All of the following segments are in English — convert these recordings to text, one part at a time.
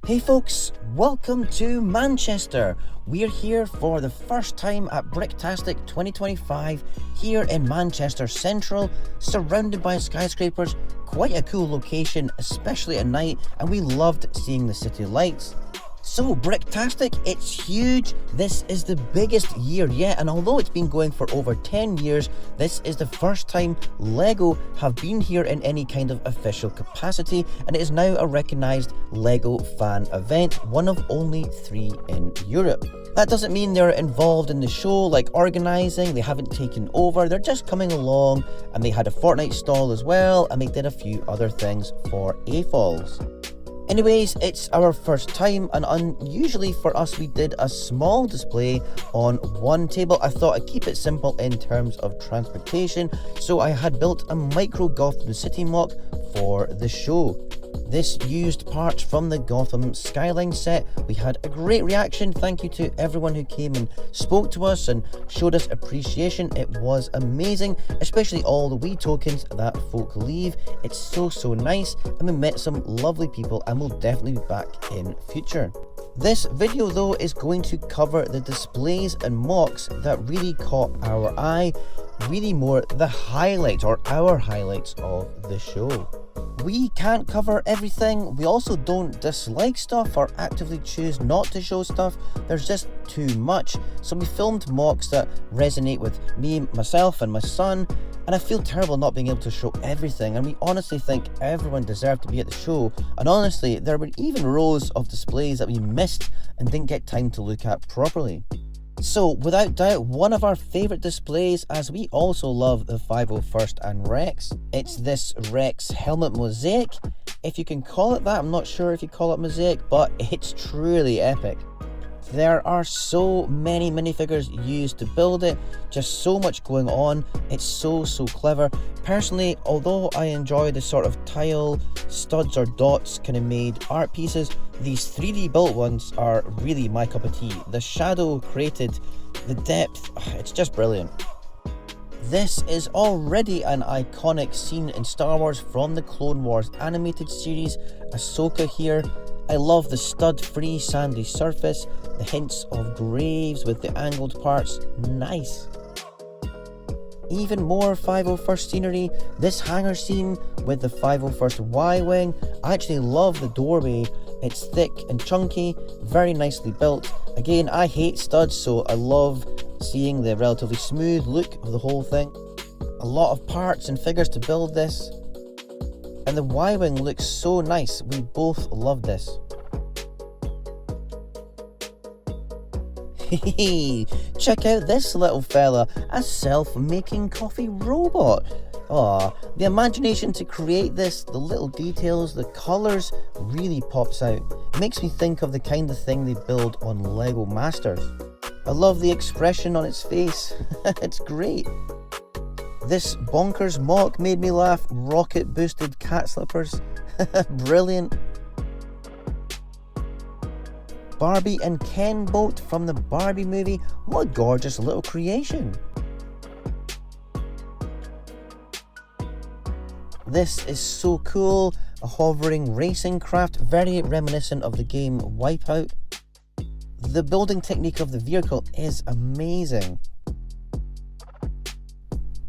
Hey folks, welcome to Manchester. We're here for the first time at Bricktastic 2025 here in Manchester Central, surrounded by skyscrapers. Quite a cool location, especially at night, and we loved seeing the city lights. So Bricktastic, it's huge. This is the biggest year yet, and although it's been going for over 10 years, this is the first time LEGO have been here in any kind of official capacity, and it is now a recognised LEGO fan event, one of only 3 in Europe. That doesn't mean they're involved in the show, like organising, they haven't taken over, they're just coming along, and they had a Fortnite stall as well, and they did a few other things for AFOLs. Anyways, it's our first time, and unusually for us, we did a small display on one table. I thought I'd keep it simple in terms of transportation, so I had built a micro Gotham City mock for the show. This used parts from the Gotham skyline set. We had a great reaction. Thank you to everyone who came and spoke to us and showed us appreciation. It was amazing, especially all the wee tokens that folk leave. It's so nice, and we met some lovely people, and we'll definitely be back in future. This video though is going to cover the displays and mocks that really caught our eye, really more the highlights or our highlights of the show. We can't cover everything. We also don't dislike stuff or actively choose not to show stuff. There's just too much. So we filmed mocks that resonate with me, myself and my son, and I feel terrible not being able to show everything, and we honestly think everyone deserved to be at the show, and honestly there were even rows of displays that we missed and didn't get time to look at properly. So without doubt, one of our favourite displays, as we also love the 501st and Rex. It's this Rex helmet mosaic, if you can call it that. I'm not sure if you call it mosaic, but it's truly epic. There are so many minifigures used to build it, just so much going on. It's so clever. Personally, although I enjoy the sort of tile, studs or dots kind of made art pieces, these 3D built ones are really my cup of tea. The shadow created, the depth, it's just brilliant. This is already an iconic scene in Star Wars from the Clone Wars animated series. Ahsoka here. I love the stud-free sandy surface, the hints of graves with the angled parts, nice. Even more 501st scenery, this hangar scene with the 501st Y-Wing. I actually love the doorway, it's thick and chunky, very nicely built. Again, I hate studs, so I love seeing the relatively smooth look of the whole thing. A lot of parts and figures to build this. And the Y-Wing looks so nice, we both love this. Hey, check out this little fella, a self-making coffee robot. Aw, the imagination to create this, the little details, the colours really pops out. It makes me think of the kind of thing they build on Lego Masters. I love the expression on its face, it's great. This bonkers mock made me laugh. Rocket boosted cat slippers. Brilliant. Barbie and Ken boat from the Barbie movie. What a gorgeous little creation. This is so cool. A hovering racing craft, very reminiscent of the game Wipeout. The building technique of the vehicle is amazing.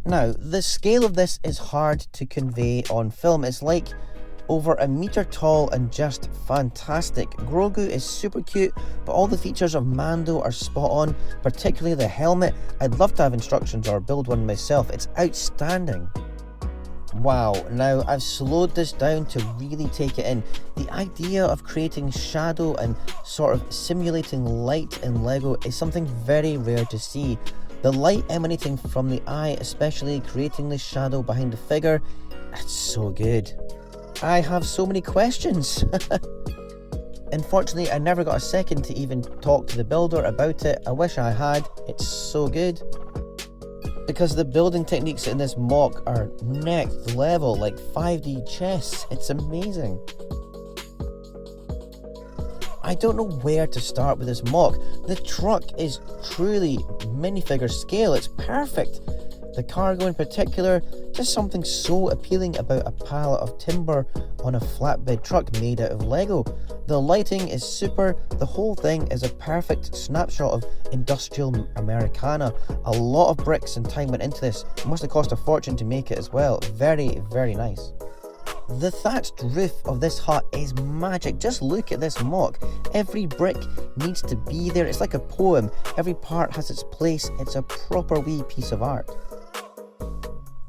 Now, the scale of this is hard to convey on film. It's like over a metre tall and just fantastic. Grogu is super cute, but all the features of Mando are spot on, particularly the helmet. I'd love to have instructions or build one myself. It's outstanding. Wow, now I've slowed this down to really take it in. The idea of creating shadow and sort of simulating light in Lego is something very rare to see. The light emanating from the eye, especially creating the shadow behind the figure, it's so good. I have so many questions. Unfortunately, I never got a second to even talk to the builder about it. I wish I had. It's so good. Because the building techniques in this mock are next level, like 5D chess. It's amazing. I don't know where to start with this mock. The truck is truly minifigure scale. It's perfect. The cargo in particular, just something so appealing about a pallet of timber on a flatbed truck made out of Lego. The lighting is super, the whole thing is a perfect snapshot of industrial Americana. A lot of bricks and time went into this. It must have cost a fortune to make it as well. Very, very nice. The thatched roof of this hut is magic. Just look at this mock. Every brick needs to be there. It's like a poem. Every part has its place. It's a proper wee piece of art.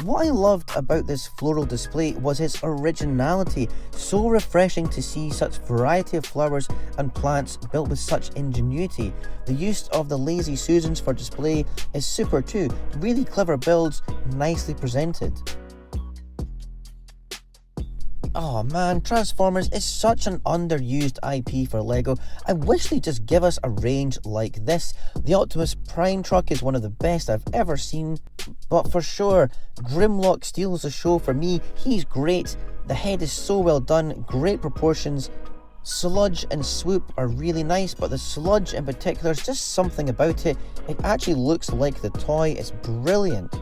What I loved about this floral display was its originality. So refreshing to see such variety of flowers and plants built with such ingenuity. The use of the lazy Susans for display is super too. Really clever builds, nicely presented. Oh man, Transformers is such an underused IP for LEGO. I wish they'd just give us a range like this. The Optimus Prime truck is one of the best I've ever seen, but for sure, Grimlock steals the show for me. He's great, the head is so well done, great proportions. Sludge and Swoop are really nice, but the Sludge in particular, is just something about it. It actually looks like the toy, it's brilliant.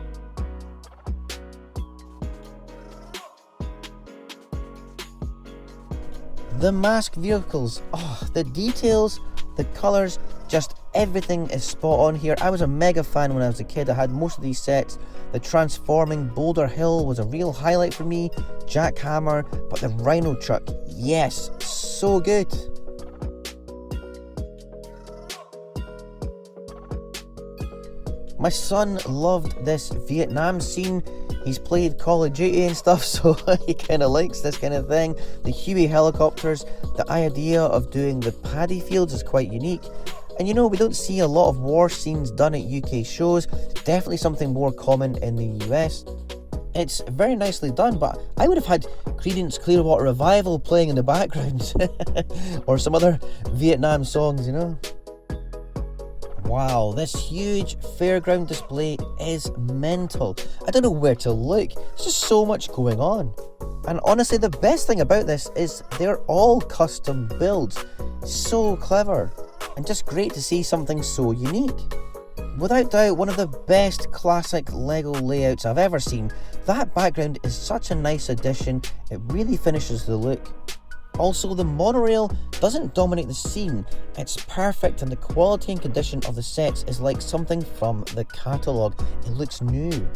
The mask vehicles, the details, the colours, just everything is spot on here. I was a mega fan when I was a kid. I had most of these sets. The transforming Boulder Hill was a real highlight for me. Jackhammer, but the Rhino truck, yes, so good. My son loved this Vietnam scene. He's played Call of Duty and stuff, so he kind of likes this kind of thing. The Huey helicopters, the idea of doing the paddy fields is quite unique. And you know, we don't see a lot of war scenes done at UK shows. Definitely something more common in the US. It's very nicely done, but I would have had Creedence Clearwater Revival playing in the background. Or some other Vietnam songs, you know. Wow, this huge fairground display is mental. I don't know where to look. There's just so much going on. And honestly, the best thing about this is they're all custom builds. So clever. And just great to see something so unique. Without doubt, one of the best classic LEGO layouts I've ever seen. That background is such a nice addition. It really finishes the look. Also, the monorail doesn't dominate the scene, it's perfect, and the quality and condition of the sets is like something from the catalogue. It looks new.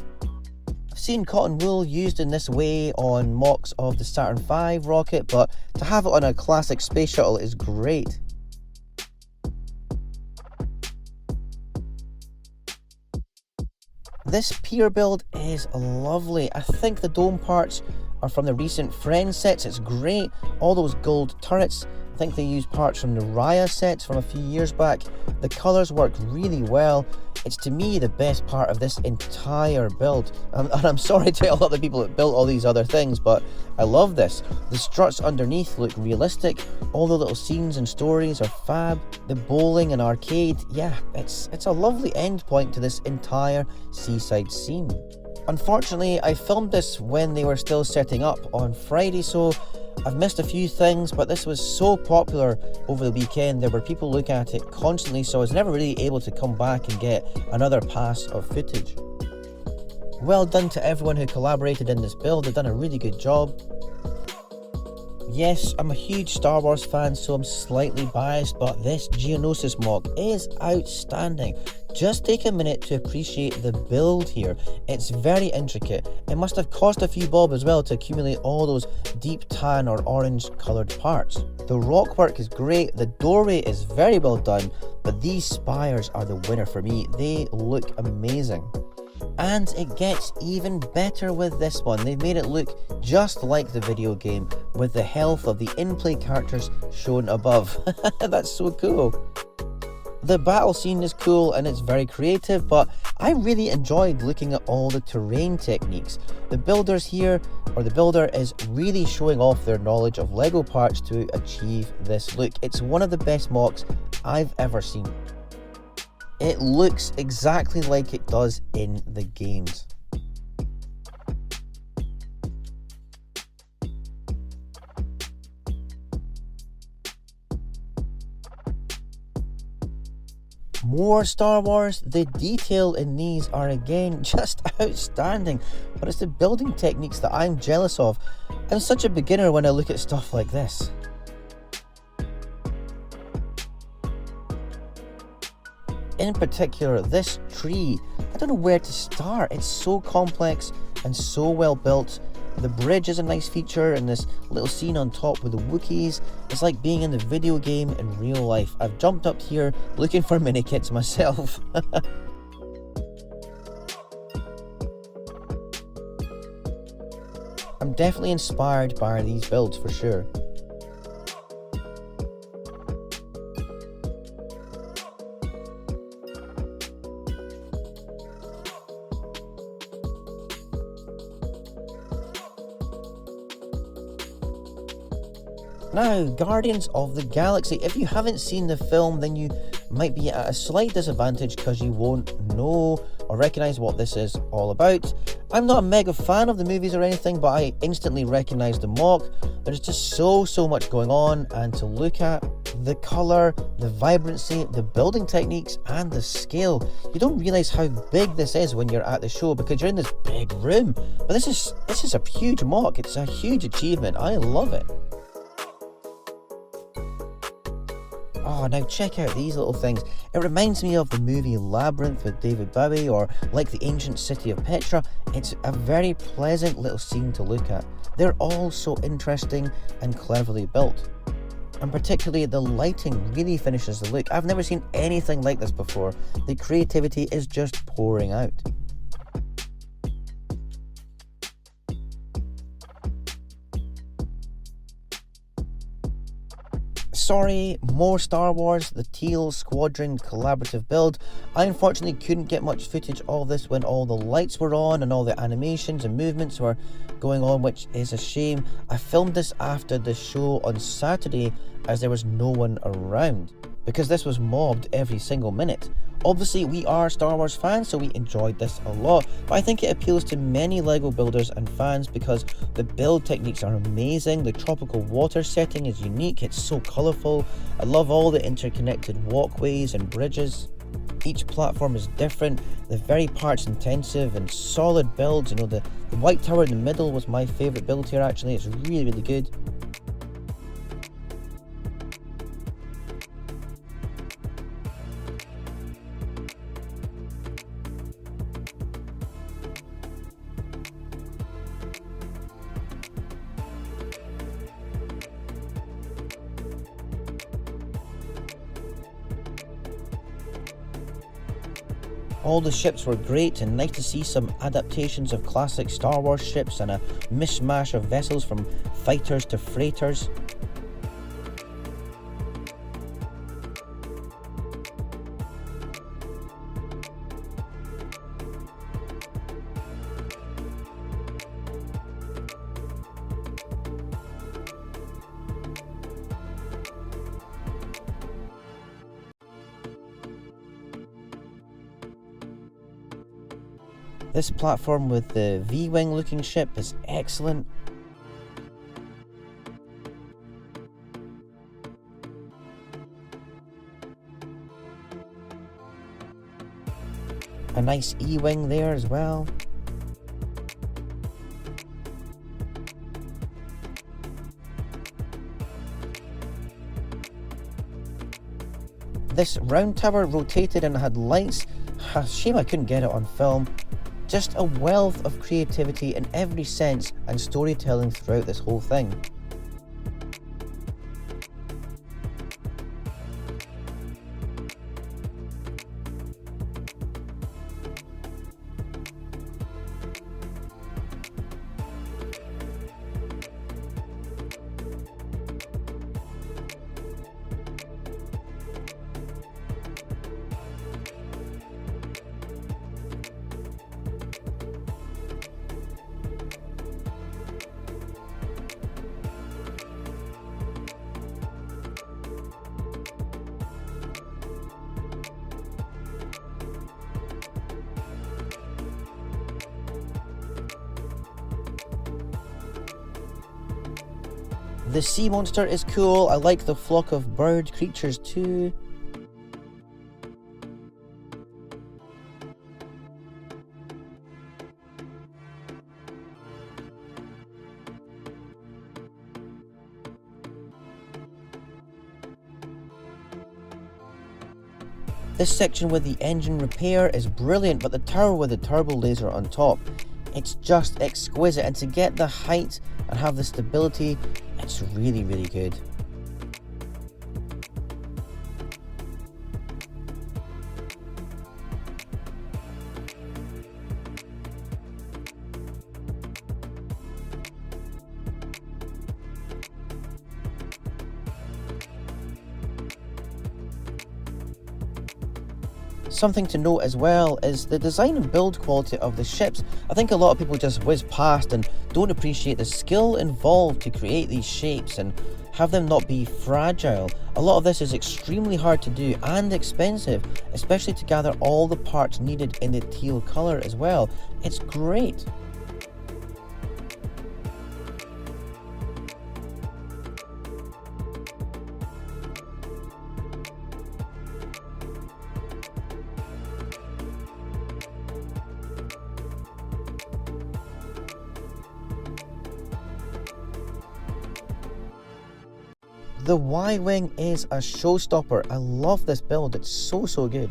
I've seen cotton wool used in this way on MOCs of the Saturn V rocket, but to have it on a classic space shuttle is great. This pier build is lovely. I think the dome parts are from the recent Friends sets. It's great. All those gold turrets, I think they used parts from the Raya sets from a few years back. The colours work really well. It's to me the best part of this entire build. And I'm sorry to all the people that built all these other things, but I love this. The struts underneath look realistic. All the little scenes and stories are fab. The bowling and arcade, yeah, it's a lovely end point to this entire seaside scene. Unfortunately, I filmed this when they were still setting up on Friday, so I've missed a few things, but this was so popular over the weekend. There were people looking at it constantly, so I was never really able to come back and get another pass of footage. Well done to everyone who collaborated in this build. They've done a really good job. Yes, I'm a huge Star Wars fan, so I'm slightly biased, but this Geonosis MOC is outstanding. Just take a minute to appreciate the build here. It's very intricate. It must have cost a few bob as well to accumulate all those deep tan or orange coloured parts. The rock work is great, the doorway is very well done, but these spires are the winner for me. They look amazing. And it gets even better with this one. They've made it look just like the video game with the health of the in-play characters shown above. That's so cool. The battle scene is cool and it's very creative, but I really enjoyed looking at all the terrain techniques. The builders here, or the builder, is really showing off their knowledge of LEGO parts to achieve this look. It's one of the best MOCs I've ever seen. It looks exactly like it does in the games. More Star Wars. The detail in these are again just outstanding, but it's the building techniques that I'm jealous of. I'm such a beginner when I look at stuff like this. in particular this tree. I don't know where to start. It's so complex and so well built. The bridge is a nice feature, and this little scene on top with the Wookiees. It's like being in the video game in real life. I've jumped up here looking for mini kits myself. I'm definitely inspired by these builds for sure. Now, Guardians of the Galaxy. If you haven't seen the film, then you might be at a slight disadvantage because you won't know or recognise what this is all about. I'm not a mega fan of the movies or anything, but I instantly recognised the mock. There's just so much going on, and to look at the colour, the vibrancy, the building techniques, and the scale. You don't realise how big this is when you're at the show because you're in this big room. But this is a huge mock. It's a huge achievement. I love it. Oh, now check out these little things. It reminds me of the movie Labyrinth with David Bowie, or like the ancient city of Petra. It's a very pleasant little scene to look at. They're all so interesting and cleverly built. And particularly the lighting really finishes the look. I've never seen anything like this before. The creativity is just pouring out. Sorry, more Star Wars, the Teal Squadron collaborative build. I unfortunately couldn't get much footage of this when all the lights were on and all the animations and movements were going on, which is a shame. I filmed this after the show on Saturday as there was no one around, because this was mobbed every single minute. Obviously, we are Star Wars fans, so we enjoyed this a lot, but I think it appeals to many LEGO builders and fans because the build techniques are amazing, the tropical water setting is unique, it's so colourful, I love all the interconnected walkways and bridges. Each platform is different, they're very parts intensive and solid builds. You know, the white tower in the middle was my favourite build here actually, it's really good. All the ships were great, and nice to see some adaptations of classic Star Wars ships and a mishmash of vessels from fighters to freighters. This platform with the V-Wing looking ship is excellent. A nice E-Wing there as well. This round tower rotated and had lights. Shame I couldn't get it on film. Just a wealth of creativity in every sense and storytelling throughout this whole thing. The sea monster is cool. I like the flock of bird creatures too. This section with the engine repair is brilliant, but the tower with the turbo laser on top, it's just exquisite, and to get the height and have the stability, it's really, really good. Something to note as well is the design and build quality of the ships. I think a lot of people just whiz past and don't appreciate the skill involved to create these shapes and have them not be fragile. A lot of this is extremely hard to do and expensive, especially to gather all the parts needed in the teal colour as well. It's great. The Y-Wing is a showstopper. I love this build, it's so good.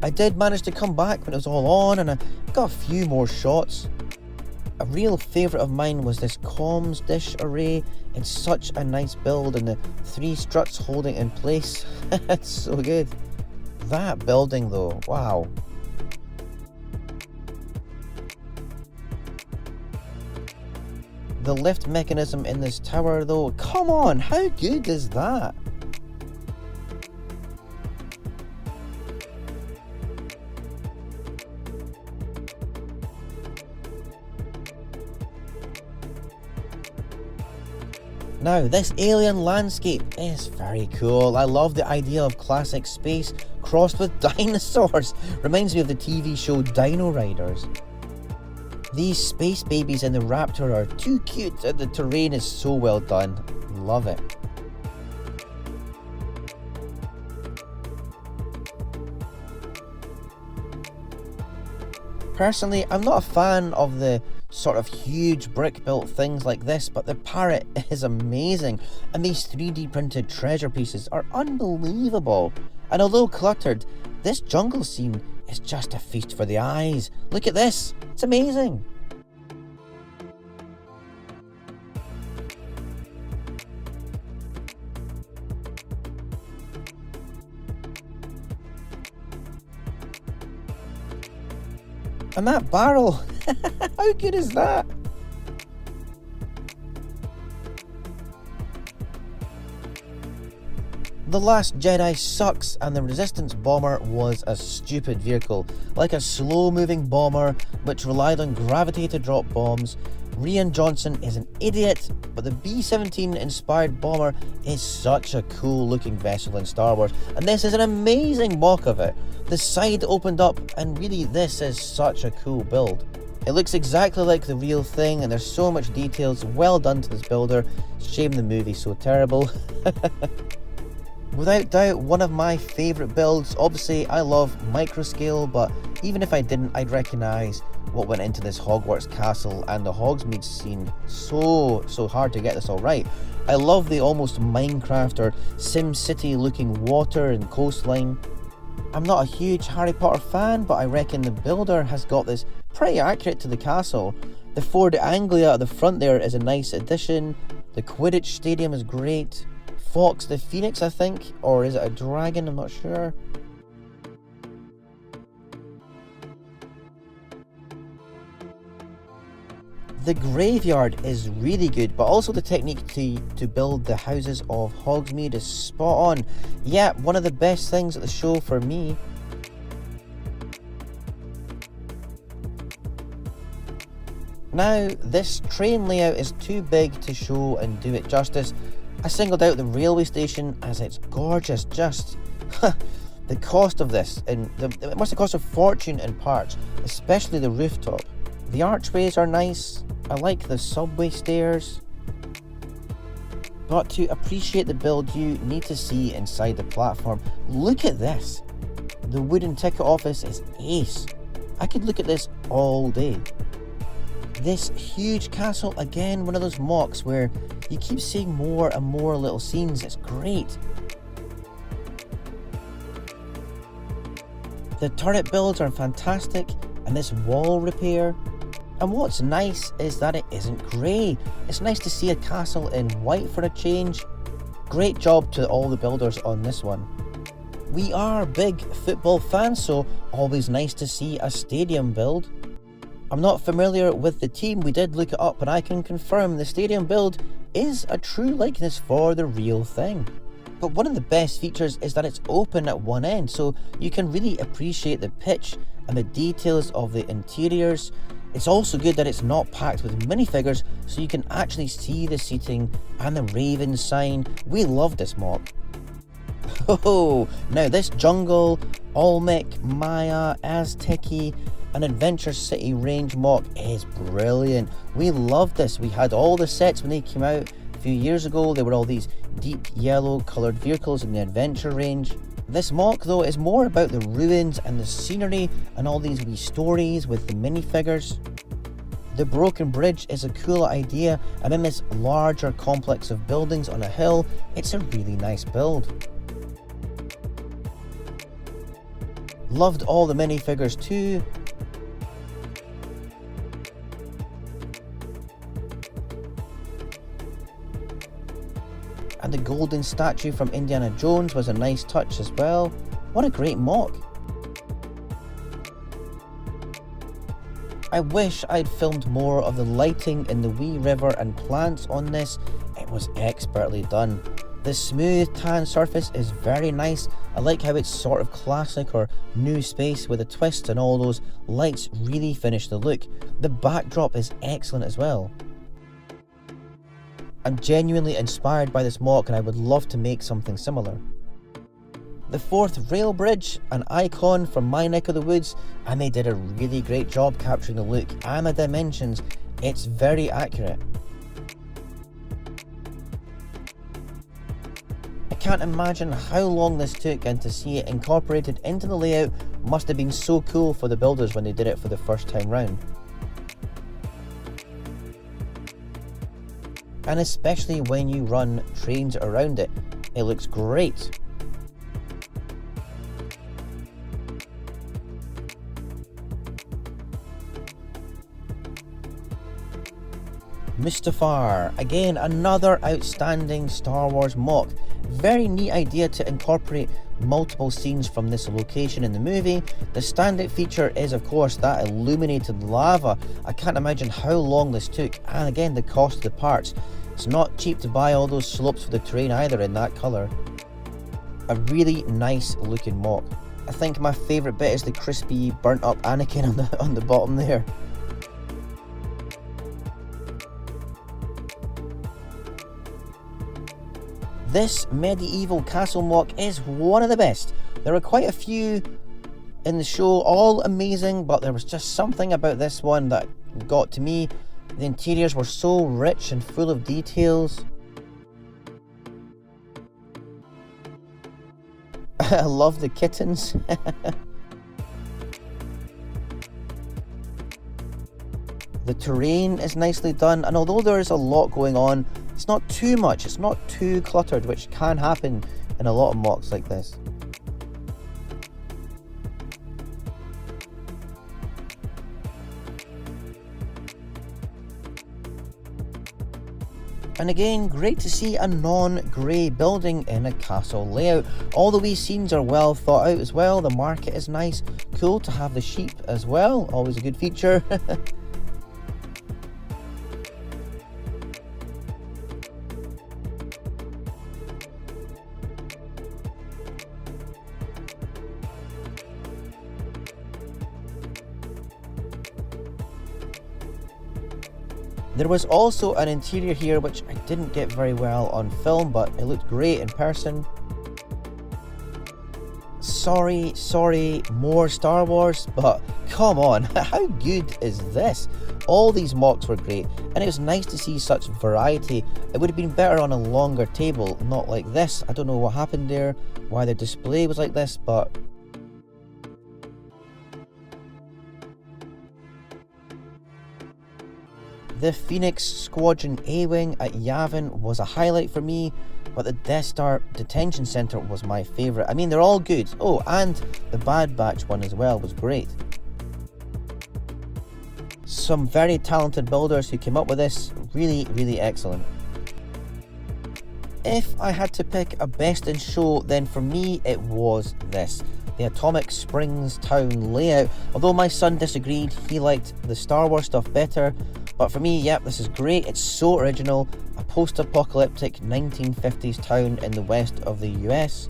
I did manage to come back when it was all on, and I got a few more shots. A real favourite of mine was this comms dish array. It's such a nice build, and the 3 struts holding in place. It's so good. That building though, wow. The lift mechanism in this tower though, come on, how good is that? Now, this alien landscape is very cool. I love the idea of classic space crossed with dinosaurs. Reminds me of the TV show Dino Riders. These space babies in the Raptor are too cute, and the terrain is so well done. Love it. Personally, I'm not a fan of the sort of huge brick built things like this, but the Parrot is amazing, and these 3D printed treasure pieces are unbelievable. And although cluttered, this jungle scene is just a feast for the eyes. Look at this, it's amazing. And that barrel, how good is that? The Last Jedi sucks, and the Resistance bomber was a stupid vehicle, like a slow-moving bomber which relied on gravity to drop bombs. Rian Johnson is an idiot, but the B-17 inspired bomber is such a cool looking vessel in Star Wars, and this is an amazing mock of it. The side opened up, and really this is such a cool build. It looks exactly like the real thing, and there's so much details. Well done to this builder. Shame the movie's so terrible. Without doubt, one of my favourite builds. Obviously, I love microscale, but even if I didn't, I'd recognise what went into this Hogwarts castle and the Hogsmeade scene. So hard to get this all right. I love the almost Minecraft or Sim City looking water and coastline. I'm not a huge Harry Potter fan, but I reckon the builder has got this pretty accurate to the castle. The Ford Anglia at the front there is a nice addition. The Quidditch Stadium is great. Fox the Phoenix, I think, or is it a dragon? I'm not sure. The graveyard is really good, but also the technique to build the houses of Hogsmeade is spot on. Yeah, one of the best things at the show for me. Now, this train layout is too big to show and do it justice. I singled out the railway station as it's gorgeous. Just the cost of this, and it must have cost a fortune in parts, especially the rooftop. The archways are nice. I like the subway stairs. But to appreciate the build, you need to see inside the platform. Look at this. The wooden ticket office is ace. I could look at this all day. This huge castle, again, one of those MOCs where you keep seeing more and more little scenes. It's great. The turret builds are fantastic, and this wall repair. And what's nice is that it isn't grey. It's nice to see a castle in white for a change. Great job to all the builders on this one. We are big football fans, so always nice to see a stadium build. I'm not familiar with the team, we did look it up, and I can confirm the stadium build is a true likeness for the real thing. But one of the best features is that it's open at one end, so you can really appreciate the pitch and the details of the interiors. It's also good that it's not packed with minifigures, so you can actually see the seating and the Raven sign. We love this MOC. Oh, now this jungle, Olmec, Maya, Aztec-y, and Adventure City range MOC is brilliant. We love this. We had all the sets when they came out a few years ago. There were all these deep yellow coloured vehicles in the adventure range. This MOC though is more about the ruins and the scenery and all these wee stories with the minifigures. The broken bridge is a cool idea, and in this larger complex of buildings on a hill, it's a really nice build. Loved all the minifigures too. And the golden statue from Indiana Jones was a nice touch as well. What a great MOC. I wish I'd filmed more of the lighting in the wee river and plants on this. It was expertly done. The smooth tan surface is very nice. I like how it's sort of classic or new space with a twist, and all those lights really finish the look. The backdrop is excellent as well. I'm genuinely inspired by this MOC, and I would love to make something similar. The fourth rail bridge, an icon from my neck of the woods, and they did a really great job capturing the look and the dimensions. It's very accurate. I can't imagine how long this took, and to see it incorporated into the layout must have been so cool for the builders when they did it for the first time round. And especially when you run trains around it, it looks great. Mustafar, again another outstanding Star Wars MOC. Very neat idea to incorporate multiple scenes from this location in the movie. The standout feature is of course that illuminated lava. I can't imagine how long this took, and again the cost of the parts. It's not cheap to buy all those slopes for the terrain either in that colour. A really nice looking MOC. I think my favourite bit is the crispy burnt up Anakin on the bottom there. This medieval castle MOC is one of the best. There are quite a few in the show, all amazing, but there was just something about this one that got to me. The interiors were so rich and full of details. I love the kittens. The terrain is nicely done, and although there is a lot going on, it's not too much, it's not too cluttered, which can happen in a lot of MOCs like this. And again, great to see a non-grey building in a castle layout. All the wee scenes are well thought out as well. The market is nice. Cool to have the sheep as well. Always a good feature. There was also an interior here which I didn't get very well on film, but it looked great in person. sorry, more Star Wars, but come on, how good is this? All these MOCs were great, and it was nice to see such variety. It would have been better on a longer table, not like this. I don't know what happened there, why the display was like this, but the Phoenix Squadron A-Wing at Yavin was a highlight for me, but the Death Star Detention Center was my favourite. I mean, they're all good. Oh, and the Bad Batch one as well was great. Some very talented builders who came up with this, really excellent. If I had to pick a best in show, then for me it was this. The Atomic Springs town layout. Although my son disagreed, he liked the Star Wars stuff better. But for me, yep, this is great. It's so original. A post-apocalyptic 1950s town in the west of the US.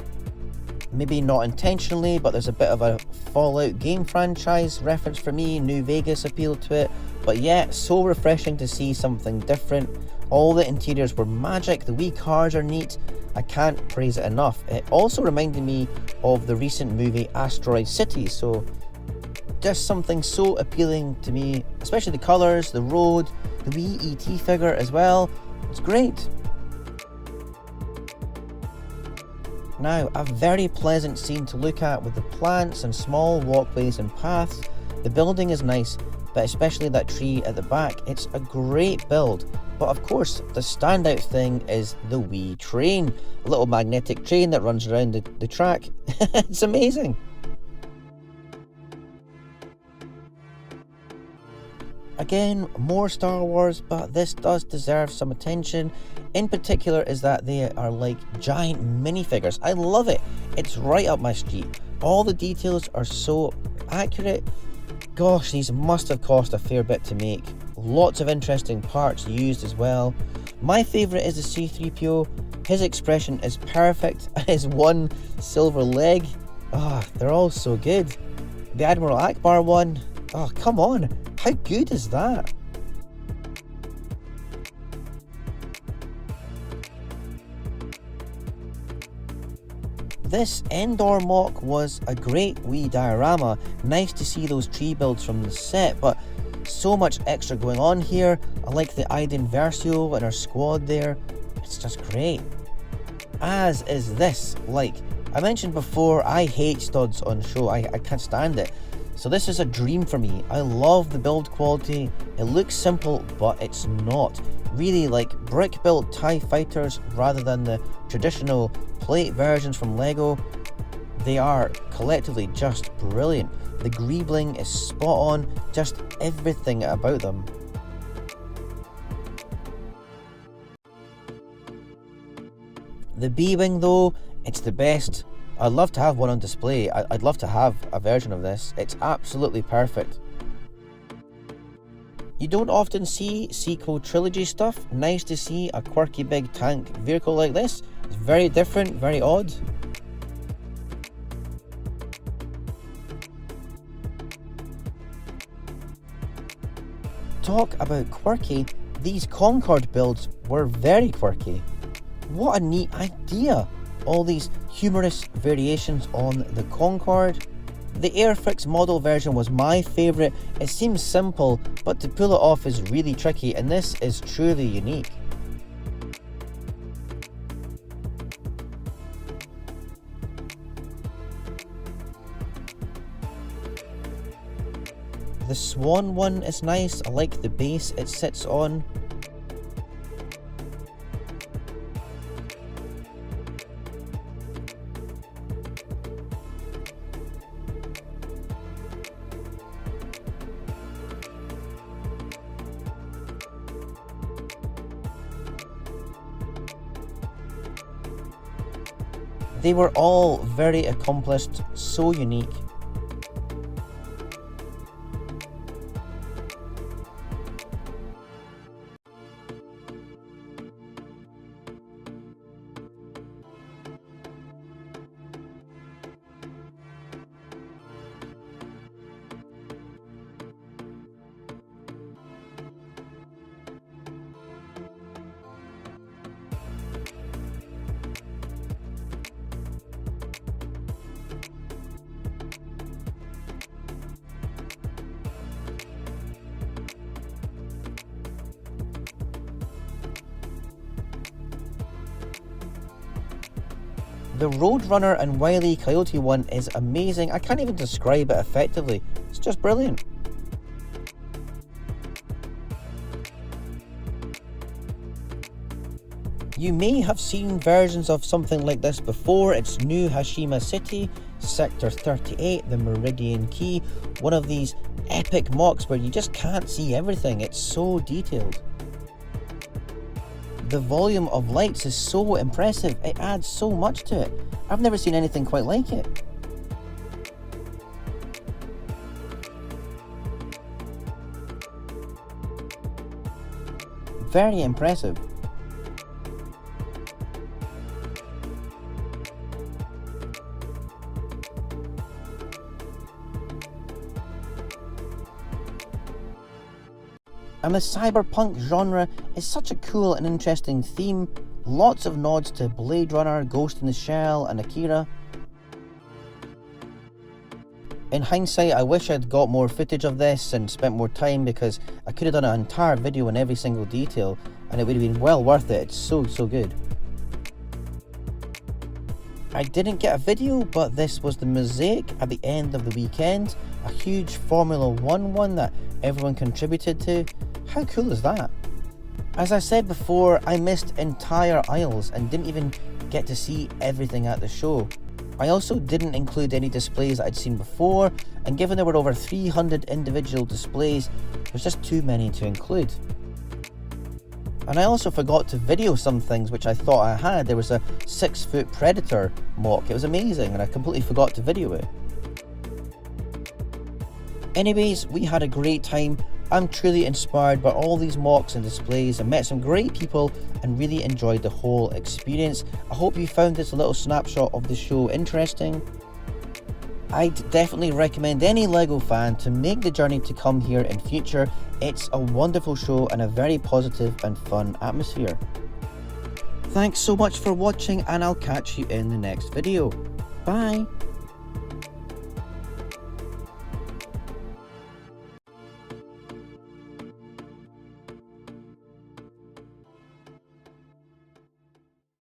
Maybe not intentionally, but there's a bit of a Fallout game franchise reference for me. New Vegas appealed to it. But yeah, so refreshing to see something different. All the interiors were magic. The wee cars are neat. I can't praise it enough. It also reminded me of the recent movie Asteroid City, so just something so appealing to me, especially the colours, the road, the wee ET figure as well. It's great. Now, a very pleasant scene to look at with the plants and small walkways and paths. The building is nice, but especially that tree at the back. It's a great build. But of course, the standout thing is the wee train. A little magnetic train that runs around the track. It's amazing. Again, more Star Wars, but this does deserve some attention. In particular is that they are like giant minifigures. I love it. It's right up my street. All the details are so accurate. Gosh, these must have cost a fair bit to make. Lots of interesting parts used as well. My favourite is the C-3PO. His expression is perfect. His one silver leg. They're all so good. The Admiral Akbar one. Oh, come on. How good is that? This Endor MOC was a great wee diorama. Nice to see those tree builds from the set, but so much extra going on here. I like the Iden Versio and her squad there. It's just great. As is this. Like I mentioned before, I hate studs on show. I can't stand it. So this is a dream for me. I love the build quality. It looks simple, but it's not. Really like brick built TIE fighters rather than the traditional plate versions from Lego. They are collectively just brilliant. The greebling is spot on, just everything about them. The B-Wing though, it's the best. I'd love to have one on display. I'd love to have a version of this. It's absolutely perfect. You don't often see sequel trilogy stuff. Nice to see a quirky big tank vehicle like this. It's very different, very odd. Talk about quirky, these Concorde builds were very quirky. What a neat idea! All these humorous variations on the Concorde. The Airfix model version was my favourite. It seems simple, but to pull it off is really tricky, and this is truly unique. The Swan one is nice. I like the base it sits on. They were all very accomplished, so unique. The Roadrunner and Wile E. Coyote one is amazing. I can't even describe it effectively. It's just brilliant. You may have seen versions of something like this before. It's New Hashima City, Sector 38, the Meridian Key. One of these epic MOCs where you just can't see everything. It's so detailed. The volume of lights is so impressive. It adds so much to it. I've never seen anything quite like it. Very impressive. And the cyberpunk genre is such a cool and interesting theme. Lots of nods to Blade Runner, Ghost in the Shell and Akira. In hindsight, I wish I'd got more footage of this and spent more time, because I could have done an entire video on every single detail and it would have been well worth it. It's so good. I didn't get a video, but this was the mosaic at the end of the weekend. A huge Formula 1 one that everyone contributed to. How cool is that? As I said before, I missed entire aisles and didn't even get to see everything at the show. I also didn't include any displays that I'd seen before, and given there were over 300 individual displays, there's just too many to include. And I also forgot to video some things which I thought I had. There was a 6-foot Predator MOC. It was amazing and I completely forgot to video it. Anyways, we had a great time. I'm truly inspired by all these MOCs and displays and met some great people and really enjoyed the whole experience. I hope you found this little snapshot of the show interesting. I'd definitely recommend any LEGO fan to make the journey to come here in future. It's a wonderful show and a very positive and fun atmosphere. Thanks so much for watching, and I'll catch you in the next video. Bye!